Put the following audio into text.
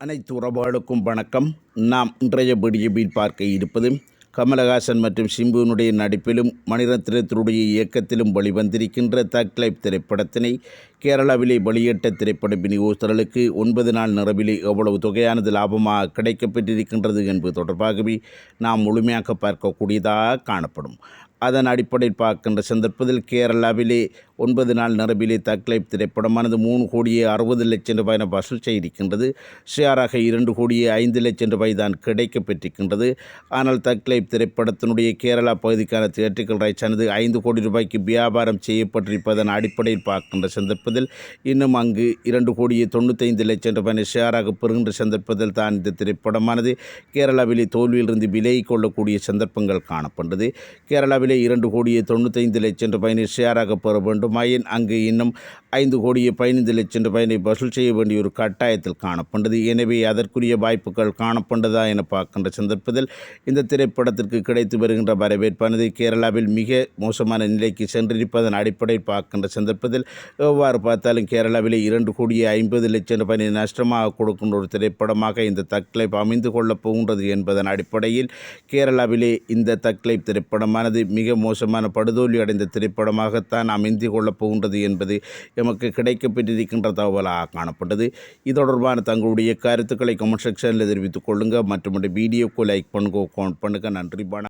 அனைத்து உறவுகளுக்கும் வணக்கம். நாம் இன்றைய வீடியோவில் பார்க்க இருப்பது கமலஹாசன் மற்றும் சிம்புவினுடைய நடிப்பிலும் மணிரத்னத்தினுடைய இயக்கத்திலும் வெளிவந்திருக்கின்ற தக் லைஃப் திரைப்படத்தினை கேரளாவிலே வெளியிட்ட திரைப்பட விநியோகஸ்தர்களுக்கு 9 நாள் நிறைவிலே எவ்வளவு தொகையானது லாபமாக கிடைக்கப்பெற்றிருக்கின்றது என்பது தொடர்பாகவே நாம் முழுமையாக பார்க்கக்கூடியதாக காணப்படும். அதன் அடிப்படையில் பார்க்கின்ற சந்தர்ப்பத்தில் கேரளாவிலே 9 நாள் நிறைவிலே தக் லைஃப் திரைப்படமானது 3,60,00,000 ரூபாய் வசூல் செய்திருக்கின்றது. ஷேராக 2,05,00,000 ரூபாய் தான் கிடைக்கப்பெற்றிருக்கின்றது. ஆனால் தக் லைஃப் திரைப்படத்தினுடைய கேரளா பகுதிக்கான தியேட்டர்கள் ரைட்ஸ் ஆனது 5 கோடி ரூபாய்க்கு வியாபாரம் செய்யப்பட்டிருப்பதன் அடிப்படையில் பார்க்கின்ற சந்தர்ப்பத்தில் இன்னும் அங்கு 2,95,00,000 ரூபாய் ஷேராக பெறுகின்ற சந்தர்ப்பத்தில் தான் இந்த திரைப்படமானது கேரளாவிலே தோல்வியிலிருந்து விலகி கொள்ளக்கூடிய சந்தர்ப்பங்கள் காணப்பட்டது. கேரளாவில் 2,95,00,000 ரூபாயினை ஷேராக பெற வேண்டுமாயின் அங்கு இன்னும் 5,15,00,000 ரூபாயினை வசூல் செய்ய வேண்டிய ஒரு கட்டாயத்தில் காணப்பட்டது. எனவே அதற்குரிய வாய்ப்புகள் காணப்பட்டதா என பார்க்கின்ற சந்தர்ப்பத்தில் இந்த திரைப்படத்திற்கு கிடைத்து வருகின்ற வரவேற்பானது கேரளாவில் மிக மோசமான நிலைக்கு சென்றிருப்பதன் அடிப்படையில் பார்க்கின்ற சந்தர்ப்பத்தில் எவ்வாறு பார்த்தாலும் கேரளாவில் 2,50,00,000 ரூபாயினை நஷ்டமாக கொடுக்கின்ற ஒரு திரைப்படமாக இந்த தக் லைஃப் அமைந்து கொள்ளப் போகின்றது என்பதன் அடிப்படையில் கேரளாவிலே இந்த தக் லைஃப் திரைப்படமானது மிக மோசமான படுதோல்வி அடைந்த திரைப்படமாகத்தான் அமைந்து கொள்ளப் போகின்றது என்பது எமக்கு கிடைக்கப்பெற்றிருக்கின்ற தகவலாக காணப்பட்டது. இது தொடர்பான தங்களுடைய கருத்துக்களை கமெண்ட் செக்ஷனில் தெரிவித்துக் கொள்ளுங்கள். மற்றும் வீடியோக்கு லைக் பண்ணுங்க, கமெண்ட் பண்ணுங்கள். நன்றி.